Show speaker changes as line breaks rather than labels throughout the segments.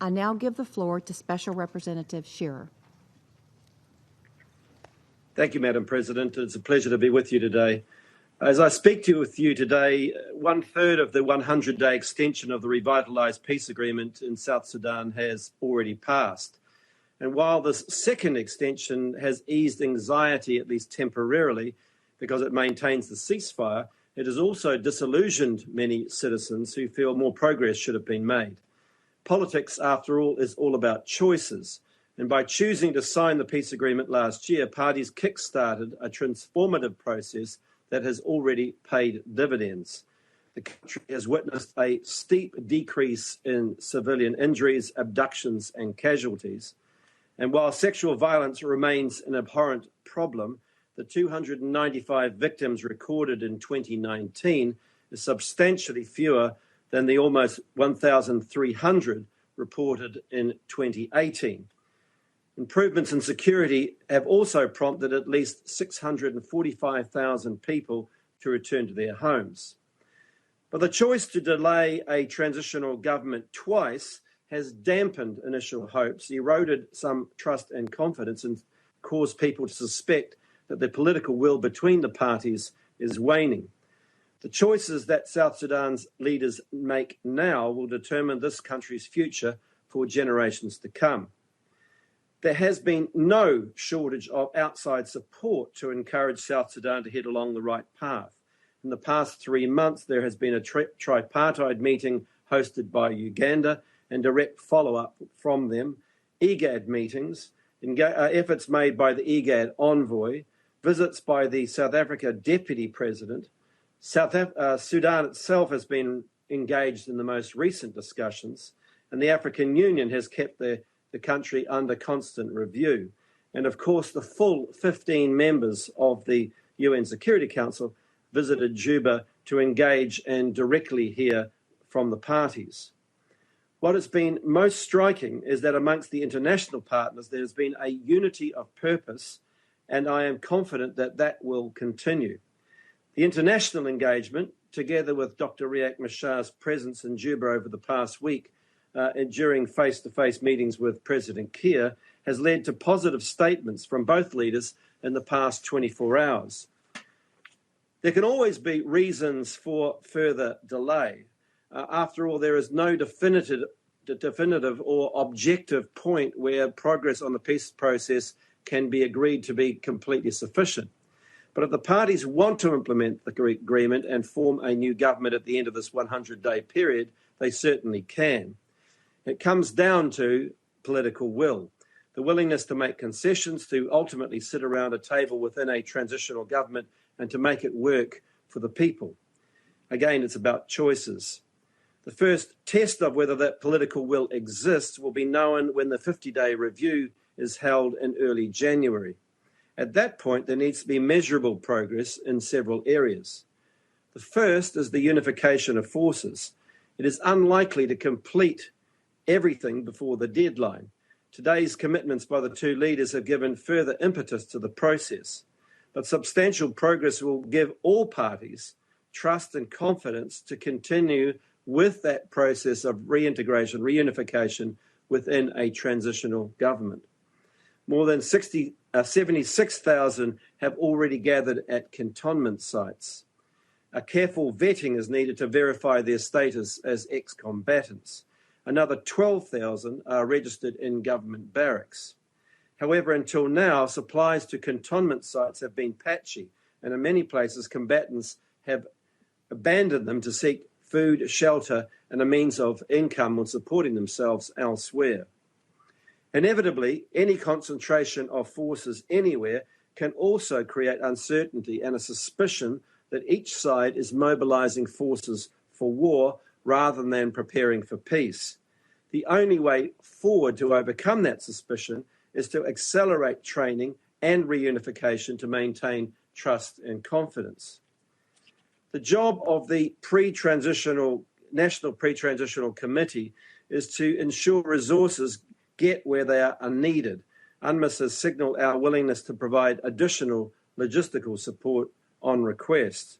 I now give the floor to Special Representative Shearer.
Thank you, Madam President. It's a pleasure to be with you today. As I speak with you today, 1/3 of the 100-day extension of the revitalised peace agreement in South Sudan has already passed. And while this second extension has eased anxiety, at least temporarily, because it maintains the ceasefire, it has also disillusioned many citizens who feel more progress should have been made. Politics, after all, is all about choices. And by choosing to sign the peace agreement last year, parties kick-started a transformative process that has already paid dividends. The country has witnessed a steep decrease in civilian injuries, abductions and casualties. And while sexual violence remains an abhorrent problem, the 295 victims recorded in 2019 is substantially fewer than the almost 1,300 reported in 2018. Improvements in security have also prompted at least 645,000 people to return to their homes. But the choice to delay a transitional government twice has dampened initial hopes, eroded some trust and confidence, and caused people to suspect that the political will between the parties is waning. The choices that South Sudan's leaders make now will determine this country's future for generations to come. There has been no shortage of outside support to encourage South Sudan to head along the right path. In the past 3 months, there has been a tripartite meeting hosted by Uganda and direct follow-up from them, IGAD meetings, efforts made by the IGAD envoy, visits by the South Africa Deputy President. Sudan itself has been engaged in the most recent discussions, and the African Union has kept the country under constant review. And of course, the full 15 members of the UN Security Council visited Juba to engage and directly hear from the parties. What has been most striking is that amongst the international partners, there has been a unity of purpose, and I am confident that that will continue. The international engagement, together with Dr. Riek Machar's presence in Juba over the past week, and during face-to-face meetings with President Kiir, has led to positive statements from both leaders in the past 24 hours. There can always be reasons for further delay. After all, there is no definitive or objective point where progress on the peace process can be agreed to be completely sufficient. But if the parties want to implement the agreement and form a new government at the end of this 100-day period, they certainly can. It comes down to political will, the willingness to make concessions, to ultimately sit around a table within a transitional government and to make it work for the people. Again, it's about choices. The first test of whether that political will exists will be known when the 50-day review is held in early January. At that point, there needs to be measurable progress in several areas. The first is the unification of forces. It is unlikely to complete everything before the deadline. Today's commitments by the two leaders have given further impetus to the process, but substantial progress will give all parties trust and confidence to continue with that process of reintegration, reunification within a transitional government. More than 76,000 have already gathered at cantonment sites. A careful vetting is needed to verify their status as ex-combatants. Another 12,000 are registered in government barracks. However, until now, supplies to cantonment sites have been patchy, and in many places, combatants have abandoned them to seek food, shelter, and a means of income when supporting themselves elsewhere. Inevitably, any concentration of forces anywhere can also create uncertainty and a suspicion that each side is mobilizing forces for war rather than preparing for peace. The only way forward to overcome that suspicion is to accelerate training and reunification to maintain trust and confidence. The job of the National Pre-Transitional Committee is to ensure resources get where they are needed. UNMISS has signalled our willingness to provide additional logistical support on request.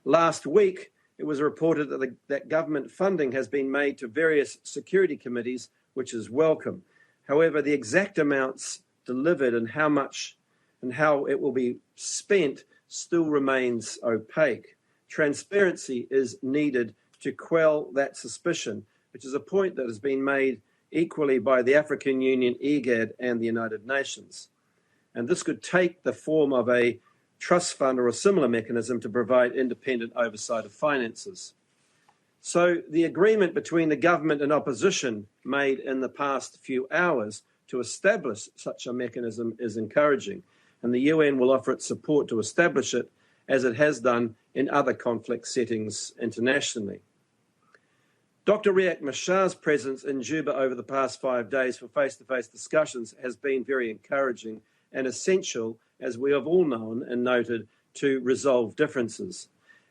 Last week, it was reported that government funding has been made to various security committees which is welcome. However, the exact amounts delivered and how much and how it will be spent still remains opaque. Transparency is needed to quell that suspicion, which is a point that has been made equally by the African Union, IGAD, and the United Nations. And this could take the form of a trust fund or a similar mechanism to provide independent oversight of finances. So the agreement between the government and opposition made in the past few hours to establish such a mechanism is encouraging, and the UN will offer its support to establish it, as it has done in other conflict settings internationally. Dr. Riek Machar's presence in Juba over the past 5 days for face-to-face discussions has been very encouraging and essential, as we have all known and noted, to resolve differences.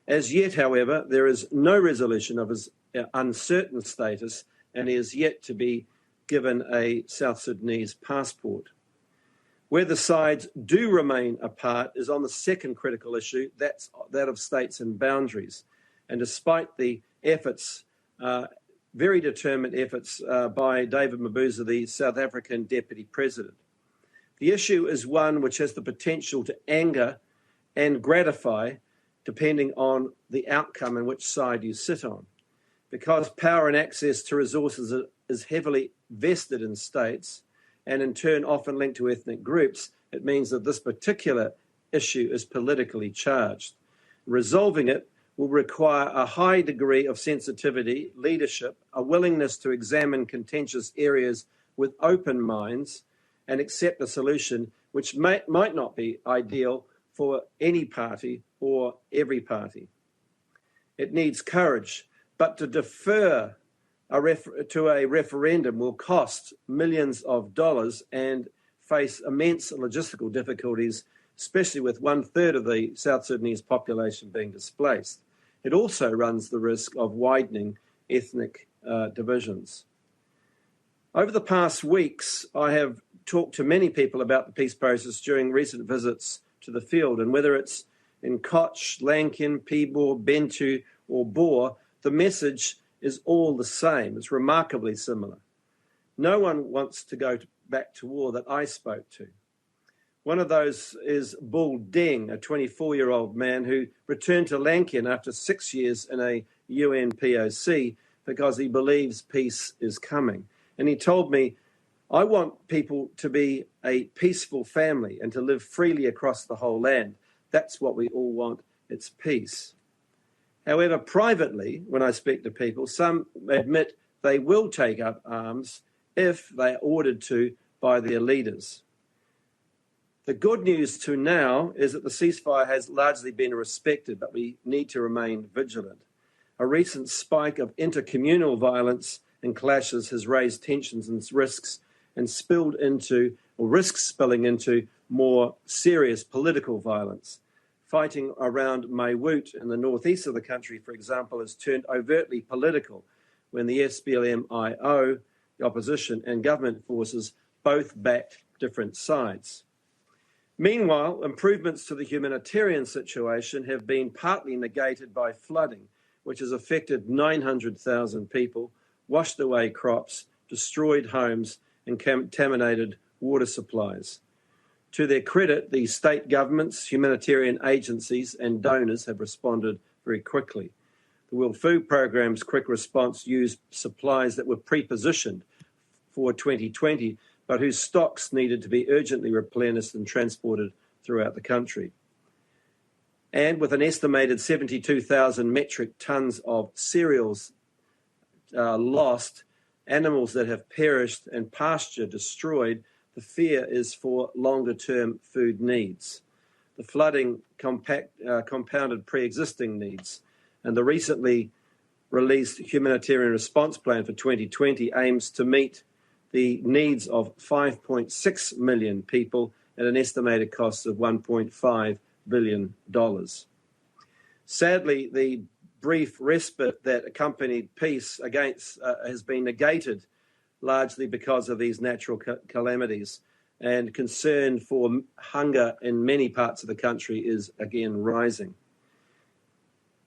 As yet, however, there is no resolution of his uncertain status, and he is yet to be given a South Sudanese passport. Where the sides do remain apart is on the second critical issue, that's that of states and boundaries. And despite the efforts, very determined efforts by David Mabuza, the South African Deputy President, the issue is one which has the potential to anger and gratify, depending on the outcome and which side you sit on. Because power and access to resources is heavily vested in states, and in turn often linked to ethnic groups, it means that this particular issue is politically charged. Resolving it will require a high degree of sensitivity, leadership, a willingness to examine contentious areas with open minds, and accept a solution which might not be ideal for any party or every party. It needs courage, but to defer to a referendum will cost millions of dollars and face immense logistical difficulties, especially with 1/3 of the South Sudanese population being displaced. It also runs the risk of widening ethnic divisions. Over the past weeks, I have talked to many people about the peace process during recent visits to the field, and whether it's in Koch, Lankin, Pibor, Bentu, or Bor, the message is all the same. It's remarkably similar. No one wants to go back to war that I spoke to. One of those is Bull Deng, a 24-year-old man who returned to Lankin after 6 years in a UN POC because he believes peace is coming. And he told me, I want people to be a peaceful family and to live freely across the whole land. That's what we all want. It's peace. However, privately, when I speak to people, some admit they will take up arms if they are ordered to by their leaders. The good news to now is that the ceasefire has largely been respected, but we need to remain vigilant. A recent spike of intercommunal violence and clashes has raised tensions and risks and risks spilling into more serious political violence. Fighting around Maiwut in the northeast of the country, for example, has turned overtly political when the SPLM-IO, the opposition, and government forces both backed different sides. Meanwhile, improvements to the humanitarian situation have been partly negated by flooding, which has affected 900,000 people, washed away crops, destroyed homes, and contaminated water supplies. To their credit, the state governments, humanitarian agencies, and donors have responded very quickly. The World Food Programme's quick response used supplies that were pre-positioned for 2020, but whose stocks needed to be urgently replenished and transported throughout the country. And with an estimated 72,000 metric tonnes of cereals lost, animals that have perished, and pasture destroyed, the fear is for longer-term food needs. The flooding compounded pre-existing needs, and the recently released humanitarian response plan for 2020 aims to meet the needs of 5.6 million people at an estimated cost of $1.5 billion. Sadly, the brief respite that accompanied peace has been negated largely because of these natural calamities, and concern for hunger in many parts of the country is again rising.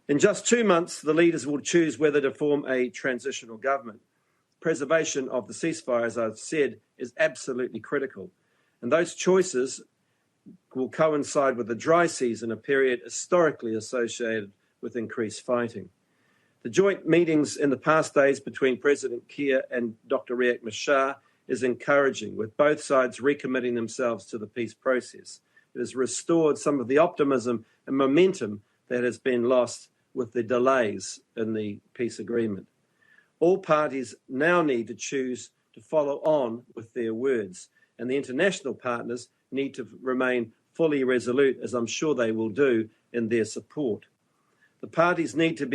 In just 2 months, the leaders will choose whether to form a transitional government. preservation of the ceasefire, as I've said, is absolutely critical. And those choices will coincide with the dry season, a period historically associated with increased fighting. The joint meetings in the past days between President Kiir and Dr. Riek Machar is encouraging, with both sides recommitting themselves to the peace process. It has restored some of the optimism and momentum that has been lost with the delays in the peace agreement. All parties now need to choose to follow on with their words, and the international partners need to remain fully resolute, as I'm sure they will do, in their support. The parties need to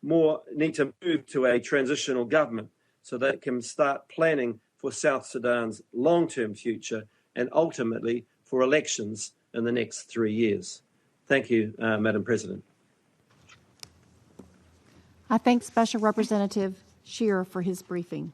move to a transitional government so they can start planning for South Sudan's long-term future and ultimately for elections in the next 3 years. Thank you, Madam President.
I thank Special Representative Shearer for his briefing.